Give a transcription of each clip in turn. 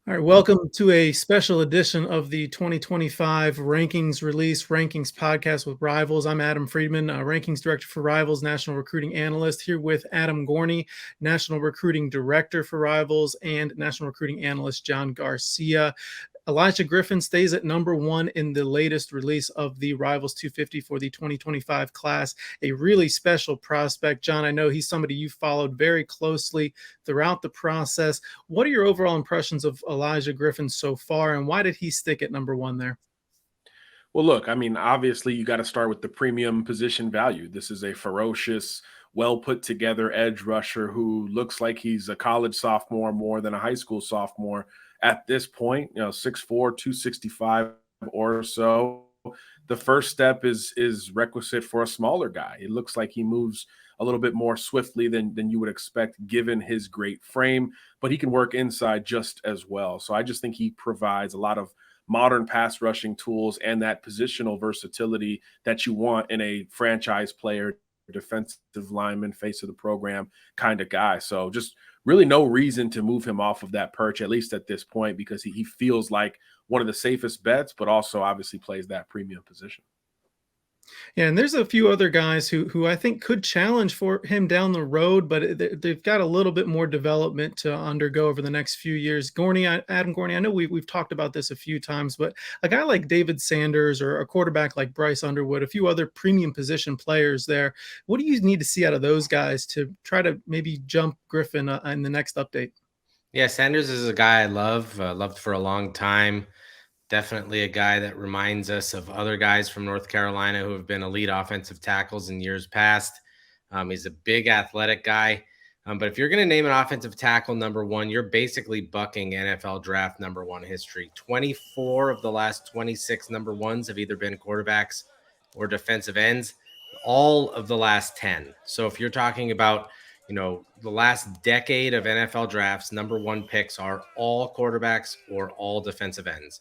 All right, welcome to a special edition of the 2025 Rankings Release Rankings Podcast with Rivals. I'm Adam Friedman, Rankings Director for Rivals, National Recruiting Analyst, here with Adam Gorney, National Recruiting Director for Rivals, and National Recruiting Analyst John Garcia. Elijah Griffin stays at number one in the latest release of the Rivals 250 for the 2025 class. A really special prospect. John, I know he's somebody you followed very closely throughout the process. What are your overall impressions of Elijah Griffin so far, and why did he stick at number one there? Well, look, I mean, obviously, you got to start with the premium position value. This is a ferocious, well put together edge rusher who looks like he's a college sophomore more than a high school sophomore at this point, 6'4, 265 or so. The first step is requisite for a smaller guy. It looks like he moves a little bit more swiftly than you would expect given his great frame, but he can work inside just as well. So I just think he provides a lot of modern pass rushing tools and that positional versatility that you want in a franchise player, defensive lineman, face of the program kind of guy. So just really no reason to move him off of that perch, at least at this point, because he feels like one of the safest bets, but also obviously plays that premium position. Yeah, and there's a few other guys who I think could challenge for him down the road, but they've got a little bit more development to undergo over the next few years. Adam Gorney, I know we've talked about this a few times, but a guy like David Sanders or a quarterback like Bryce Underwood, a few other premium position players there. What do you need to see out of those guys to try to maybe jump Griffin in the next update? Yeah, Sanders is a guy I loved for a long time. Definitely a guy that reminds us of other guys from North Carolina who have been elite offensive tackles in years past. He's a big athletic guy. But if you're going to name an offensive tackle number one, you're basically bucking NFL draft number one history. 24 of the last 26 number ones have either been quarterbacks or defensive ends, all of the last 10. So if you're talking about, the last decade of NFL drafts, number one picks are all quarterbacks or all defensive ends.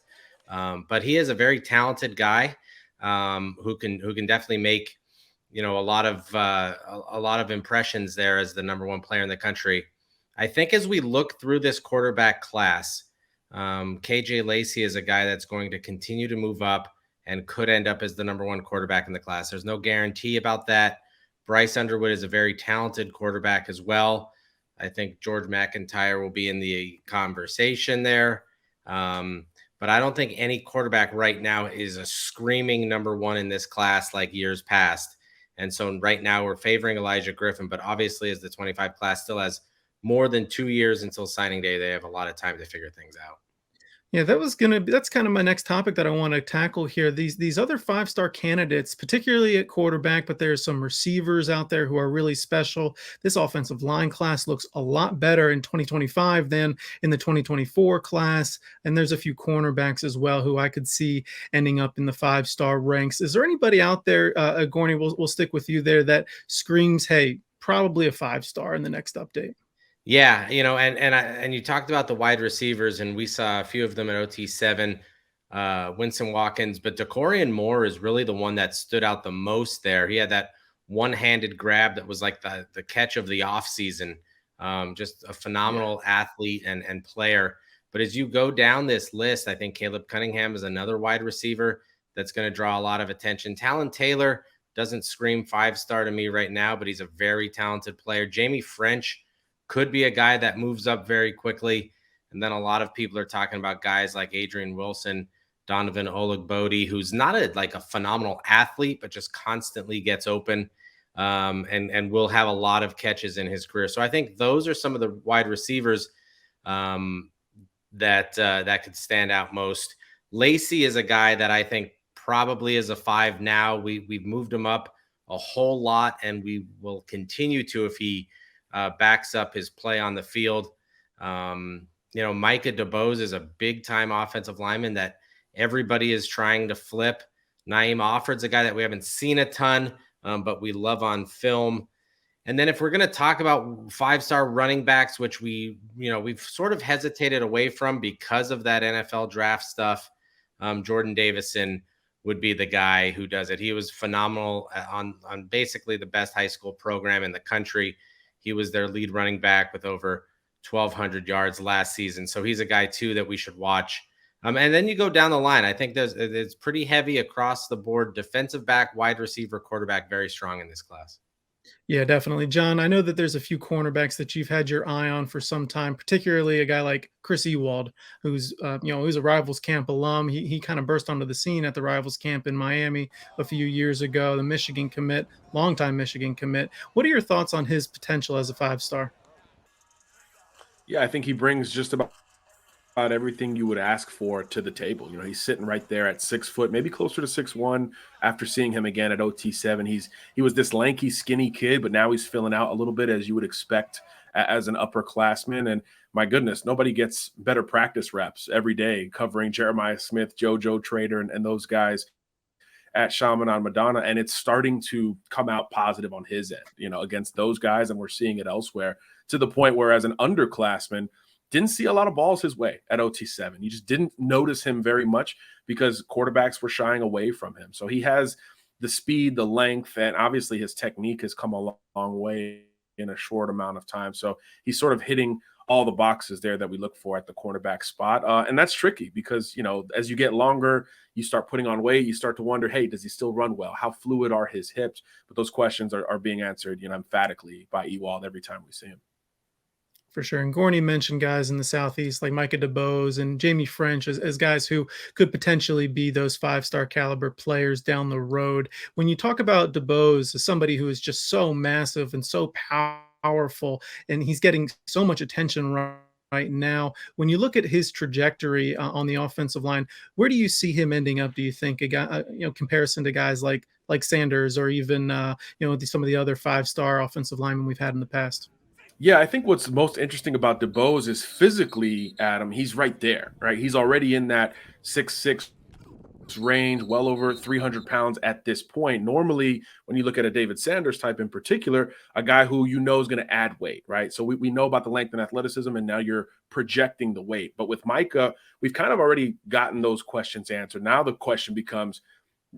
But he is a very talented guy who can definitely make a lot of impressions there as the number one player in the country. I think as we look through this quarterback class, KJ Lacey is a guy that's going to continue to move up and could end up as the number one quarterback in the class. There's no guarantee about that. Bryce Underwood is a very talented quarterback as well. I think George McIntyre will be in the conversation there. But I don't think any quarterback right now is a screaming number one in this class like years past. And so right now we're favoring Elijah Griffin, but obviously as the 25 class still has more than 2 years until signing day, they have a lot of time to figure things out. Yeah, that's kind of my next topic that I want to tackle here. These other five-star candidates, particularly at quarterback, but there's some receivers out there who are really special. This offensive line class looks a lot better in 2025 than in the 2024 class. And there's a few cornerbacks as well who I could see ending up in the five-star ranks. Is there anybody out there, Gorney, we'll stick with you there, that screams, hey, probably a five-star in the next update? Yeah, and you talked about the wide receivers, and we saw a few of them at OT7, Winston Watkins, but DeCorian Moore is really the one that stood out the most there. He had that one-handed grab that was like the catch of the offseason. Just a phenomenal athlete and player. But as you go down this list, I think Caleb Cunningham is another wide receiver that's going to draw a lot of attention. Talon Taylor doesn't scream five-star to me right now, but he's a very talented player. Jamie French could be a guy that moves up very quickly. And then a lot of people are talking about guys like Adrian Wilson, Donovan Olugbodi, who's not a phenomenal athlete, but just constantly gets open and will have a lot of catches in his career. So I think those are some of the wide receivers that could stand out most. Lacey is a guy that I think probably is a 5 now. We've moved him up a whole lot, and we will continue to if he backs up his play on the field. Micah Dubose is a big-time offensive lineman that everybody is trying to flip. Naeem Offord's a guy that we haven't seen a ton, but we love on film. And then if we're going to talk about five-star running backs, which we've sort of hesitated away from because of that NFL draft stuff, Jordan Davison would be the guy who does it. He was phenomenal on basically the best high school program in the country. He was their lead running back with over 1,200 yards last season. So he's a guy too that we should watch. And then you go down the line. I think it's pretty heavy across the board. Defensive back, wide receiver, quarterback, very strong in this class. Yeah, definitely. John, I know that there's a few cornerbacks that you've had your eye on for some time, particularly a guy like Chris Ewald, who's a Rivals camp alum. He kind of burst onto the scene at the Rivals camp in Miami a few years ago, the Michigan commit, longtime Michigan commit. What are your thoughts on his potential as a 5-star? Yeah, I think he brings just about everything you would ask for to the table. He's sitting right there at 6 foot, maybe closer to 6'1". After seeing him again at OT7, he was this lanky, skinny kid, but now he's filling out a little bit as you would expect as an upperclassman. And my goodness, nobody gets better practice reps every day covering Jeremiah Smith, JoJo Trader, and those guys at Shaman on Madonna, and it's starting to come out positive on his end, against those guys, and we're seeing it elsewhere to the point where, as an underclassman, didn't see a lot of balls his way at OT7. You just didn't notice him very much because quarterbacks were shying away from him. So he has the speed, the length, and obviously his technique has come a long way in a short amount of time. So he's sort of hitting all the boxes there that we look for at the cornerback spot. And that's tricky because, as you get longer, you start putting on weight, you start to wonder, hey, does he still run well? How fluid are his hips? But those questions are being answered, emphatically by Ewald every time we see him. For sure. And Gorney mentioned guys in the Southeast like Micah Dubose and Jamie French as guys who could potentially be those 5-star caliber players down the road. When you talk about Dubose as somebody who is just so massive and so powerful, and he's getting so much attention right now, when you look at his trajectory on the offensive line, where do you see him ending up? Do you think a guy, comparison to guys like Sanders or even some of the other 5-star offensive linemen we've had in the past? Yeah, I think what's most interesting about Dubose is physically, Adam, he's right there, right? He's already in that 6'6" range, well over 300 pounds at this point. Normally, when you look at a David Sanders type in particular, a guy who is going to add weight, right? So we know about the length and athleticism, and now you're projecting the weight. But with Micah, we've kind of already gotten those questions answered. Now the question becomes,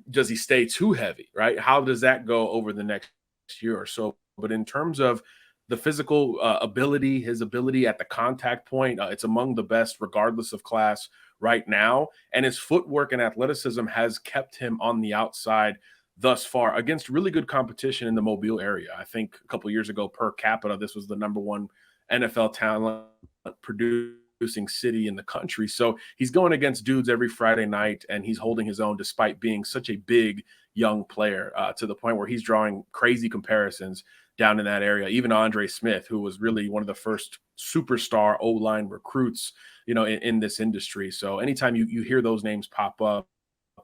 does he stay too heavy, right? How does that go over the next year or so? But in terms of the physical ability, his ability at the contact point, it's among the best regardless of class right now. And his footwork and athleticism has kept him on the outside thus far against really good competition in the Mobile area. I think a couple of years ago, per capita, this was the #1 NFL talent producing city in the country. So he's going against dudes every Friday night, and he's holding his own despite being such a big young player, to the point where he's drawing crazy comparisons down in that area. Even Andre Smith, who was really one of the first superstar O-line recruits, in this industry. So anytime you hear those names pop up,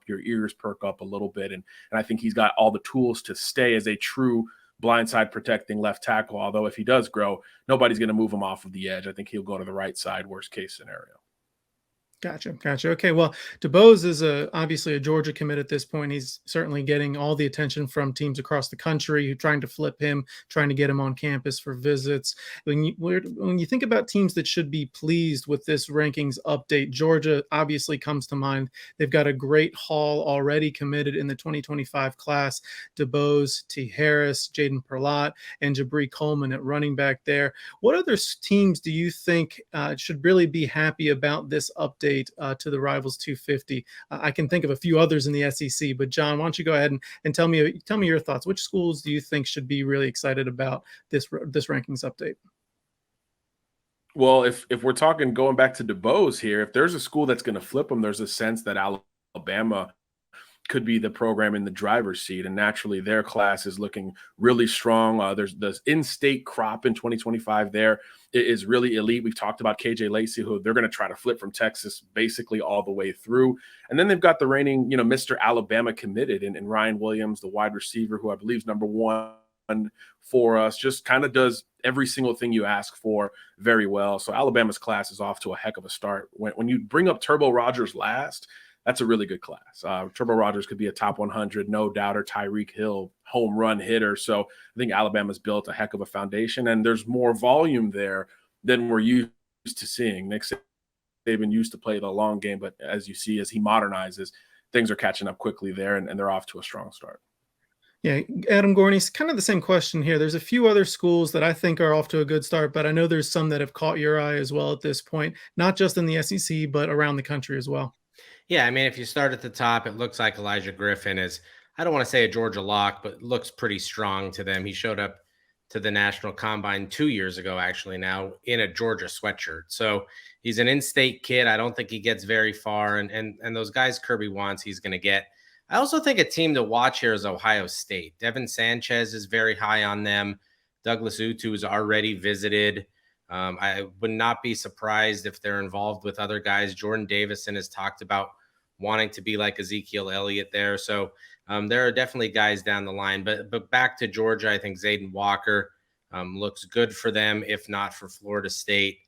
your ears perk up a little bit. And I think he's got all the tools to stay as a true blindside protecting left tackle. Although if he does grow, nobody's going to move him off of the edge. I think he'll go to the right side, worst case scenario. Gotcha. Okay, well, Dubose is obviously a Georgia commit at this point. He's certainly getting all the attention from teams across the country, trying to flip him, trying to get him on campus for visits. When you think about teams that should be pleased with this rankings update, Georgia obviously comes to mind. They've got a great haul already committed in the 2025 class: Dubose, T. Harris, Jaden Perlott, and Jabri Coleman at running back there. What other teams do you think should really be happy about this update to the Rivals 250? I can think of a few others in the SEC, but John, why don't you go ahead and tell me your thoughts? Which schools do you think should be really excited about this rankings update? Well, if we're talking going back to Dubose here, if there's a school that's going to flip them, there's a sense that Alabama could be the program in the driver's seat, and naturally their class is looking really strong. There's the in-state crop in 2025 there is really elite. We've talked about KJ Lacey, who they're going to try to flip from Texas basically all the way through. And then they've got the reigning, Mr. Alabama committed in Ryan Williams, the wide receiver, who I believe is #1 for us, just kind of does every single thing you ask for very well. So Alabama's class is off to a heck of a start. When you bring up Turbo Rogers last, that's a really good class. Turbo Rogers could be a top 100, no doubter, Tyreek Hill, home run hitter. So I think Alabama's built a heck of a foundation, and there's more volume there than we're used to seeing. Nick Saban used to play the long game, but as you see, as he modernizes, things are catching up quickly there, and they're off to a strong start. Yeah, Adam Gorney's kind of the same question here. There's a few other schools that I think are off to a good start, but I know there's some that have caught your eye as well at this point, not just in the SEC, but around the country as well. Yeah, I mean, if you start at the top, it looks like Elijah Griffin is, I don't want to say a Georgia lock, but looks pretty strong to them. He showed up to the National Combine 2 years ago, actually, now in a Georgia sweatshirt. So he's an in-state kid. I don't think he gets very far. And those guys Kirby wants, he's going to get. I also think a team to watch here is Ohio State. Devin Sanchez is very high on them. Douglas Utu has already visited. I would not be surprised if they're involved with other guys. Jordan Davison has talked about wanting to be like Ezekiel Elliott there. So there are definitely guys down the line. But back to Georgia, I think Zayden Walker looks good for them, if not for Florida State.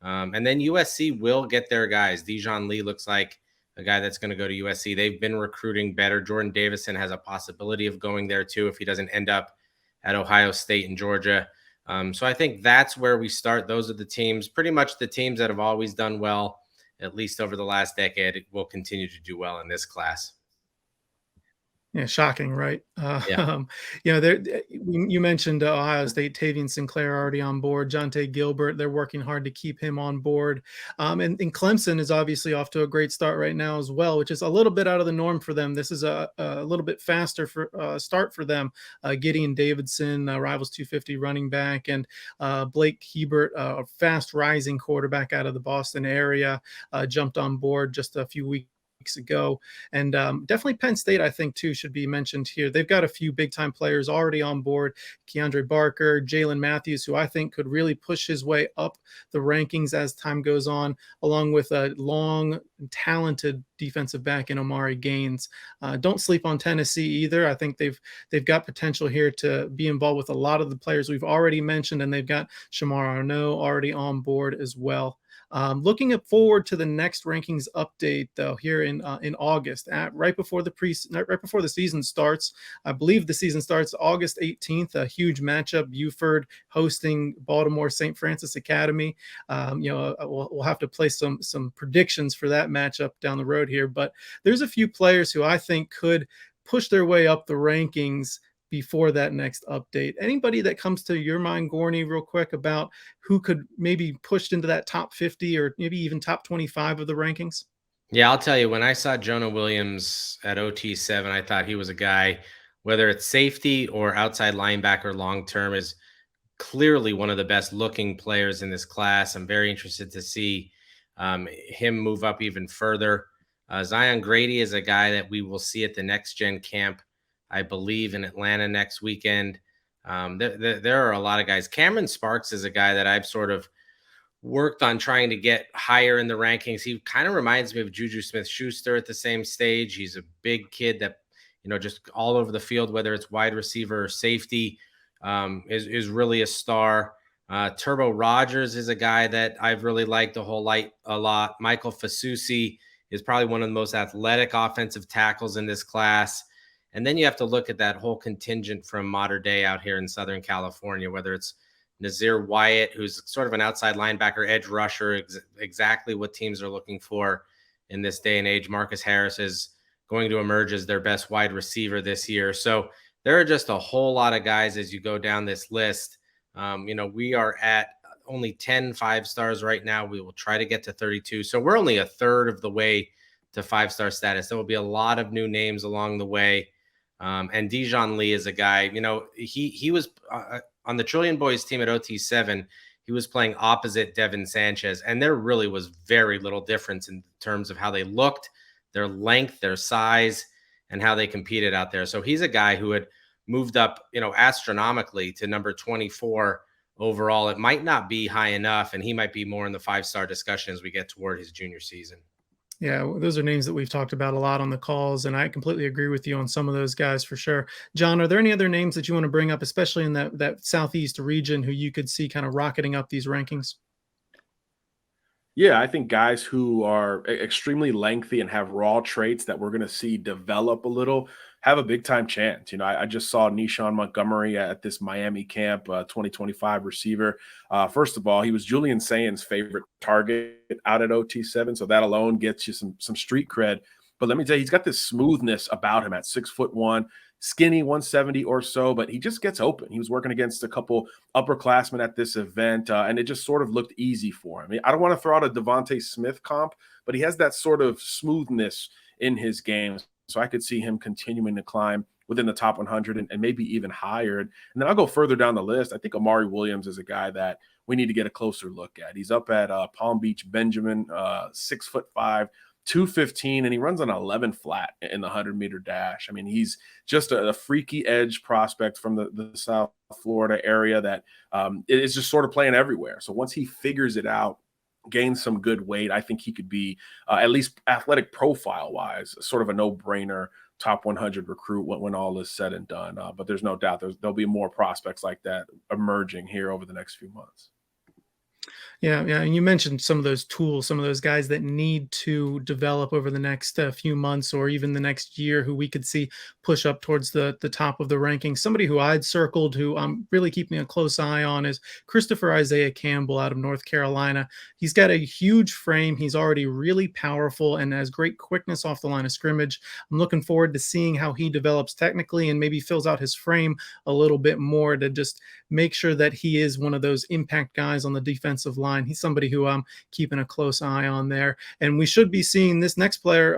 And then USC will get their guys. Dijon Lee looks like a guy that's going to go to USC. They've been recruiting better. Jordan Davison has a possibility of going there too if he doesn't end up at Ohio State and Georgia. So I think that's where we start. Those are the teams, pretty much the teams that have always done well, at least over the last decade, will continue to do well in this class. Yeah, shocking, right? Yeah. You mentioned Ohio State, Tavian Sinclair already on board, Jonte Gilbert, they're working hard to keep him on board. And Clemson is obviously off to a great start right now as well, which is a little bit out of the norm for them. This is a little bit faster for start for them. Gideon Davidson, Rivals 250 running back, and Blake Hebert, a fast rising quarterback out of the Boston area, jumped on board just a few weeks ago. And definitely Penn State, I think, too, should be mentioned here. They've got a few big-time players already on board. Keandre Barker, Jalen Matthews, who I think could really push his way up the rankings as time goes on, along with a long, talented defensive back in Omari Gaines. Don't sleep on Tennessee either. I think they've got potential here to be involved with a lot of the players we've already mentioned, and they've got Shamar Arnaud already on board as well. Looking forward to the next rankings update, though, here in August, right before the season starts. I believe the season starts August 18th. A huge matchup: Buford hosting Baltimore St. Francis Academy. We'll have to place some predictions for that matchup down the road here. But there's a few players who I think could push their way up the rankings before that next update. Anybody that comes to your mind, Gorney, real quick, about who could maybe pushed into that top 50 or maybe even top 25 of the rankings? Yeah, I'll tell you, when I saw Jonah Williams at OT7, I thought he was a guy, whether it's safety or outside linebacker long term, is clearly one of the best looking players in this class. I'm very interested to see him move up even further. Zion Grady is a guy that we will see at the Next Gen Camp, I believe, in Atlanta next weekend. There are a lot of guys. Cameron Sparks is a guy that I've sort of worked on trying to get higher in the rankings. He kind of reminds me of Juju Smith-Schuster at the same stage. He's a big kid that, just all over the field, whether it's wide receiver or safety, is really a star. Turbo Rogers is a guy that I've really liked a lot. Michael Fasusi is probably one of the most athletic offensive tackles in this class. And then you have to look at that whole contingent from modern day out here in Southern California, whether it's Nazir Wyatt, who's sort of an outside linebacker, edge rusher, exactly what teams are looking for in this day and age. Marcus Harris is going to emerge as their best wide receiver this year. So there are just a whole lot of guys as you go down this list. We are at only 10 5-stars right now. We will try to get to 32. So we're only a third of the way to 5-star status. There will be a lot of new names along the way. And Dijon Lee is a guy, he was on the Trillion Boys team at OT7. He was playing opposite Devin Sanchez, and there really was very little difference in terms of how they looked, their length, their size, and how they competed out there. So he's a guy who had moved up, astronomically to number 24 overall. It might not be high enough, and he might be more in the 5-star discussion as we get toward his junior season. Yeah, those are names that we've talked about a lot on the calls, and I completely agree with you on some of those guys for sure. John, are there any other names that you want to bring up, especially in that Southeast region, who you could see kind of rocketing up these rankings? Yeah, I think guys who are extremely lengthy and have raw traits that we're going to see develop a little have a big time chance. I just saw Nishan Montgomery at this Miami camp, 2025 receiver. First of all, he was Julian Sayen's favorite target out at OT7, so that alone gets you some street cred. But let me tell you, he's got this smoothness about him at 6'1", skinny, 170 or so, but he just gets open. He was working against a couple upperclassmen at this event, and it just sort of looked easy for him. I mean, I don't want to throw out a Devontae Smith comp, but he has that sort of smoothness in his game. So I could see him continuing to climb within the top 100 and maybe even higher. And then I'll go further down the list. I think Amari Williams is a guy that we need to get a closer look at. He's up at Palm Beach Benjamin, 6'5", 215, and he runs an 11 flat in the 100-meter dash. I mean, he's just a freaky edge prospect from the South Florida area that is just sort of playing everywhere. So once he figures it out, gains some good weight, I think he could be, at least athletic profile-wise, sort of a no-brainer top 100 recruit when all is said and done. But there's no doubt there'll be more prospects like that emerging here over the next few months. Yeah, yeah. And you mentioned some of those tools, some of those guys that need to develop over the next few months or even the next year, who we could see push up towards the top of the rankings. Somebody who I'd circled, who I'm really keeping a close eye on, is Christopher Isaiah Campbell out of North Carolina. He's got a huge frame. He's already really powerful and has great quickness off the line of scrimmage. I'm looking forward to seeing how he develops technically and maybe fills out his frame a little bit more to just make sure that he is one of those impact guys on the defensive line. He's somebody who I'm keeping a close eye on there. And we should be seeing this next player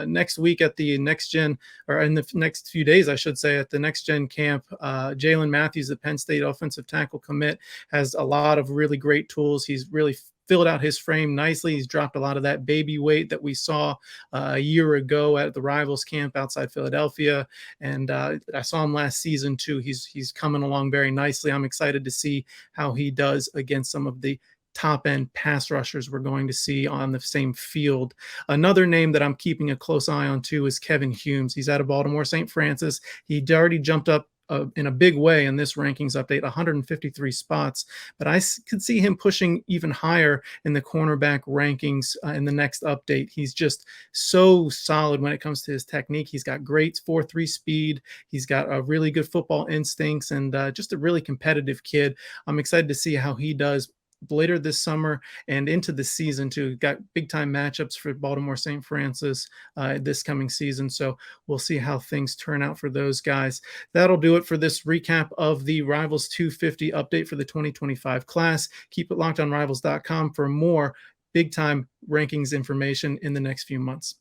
next week at the Next Gen, or in the next few days, I should say, at the Next Gen camp. Jalen Matthews, the Penn State offensive tackle commit, has a lot of really great tools. He's really filled out his frame nicely. He's dropped a lot of that baby weight that we saw a year ago at the Rivals camp outside Philadelphia. And I saw him last season too. He's coming along very nicely. I'm excited to see how he does against some of the top end pass rushers we're going to see on the same field. Another name that I'm keeping a close eye on too is Kevin Humes. He's out of Baltimore St. Francis. He'd already jumped up in a big way in this rankings update, 153 spots, but I could see him pushing even higher in the cornerback rankings in the next update. He's just so solid when it comes to his technique. He's got great 4.3 speed. He's got a really good football instincts and just a really competitive kid. I'm excited to see how he does later this summer and into the season too. Got big time matchups for Baltimore St. Francis this coming season. So we'll see how things turn out for those guys. That'll do it for this recap of the Rivals 250 update for the 2025 class. Keep it locked on rivals.com for more big time rankings information in the next few months.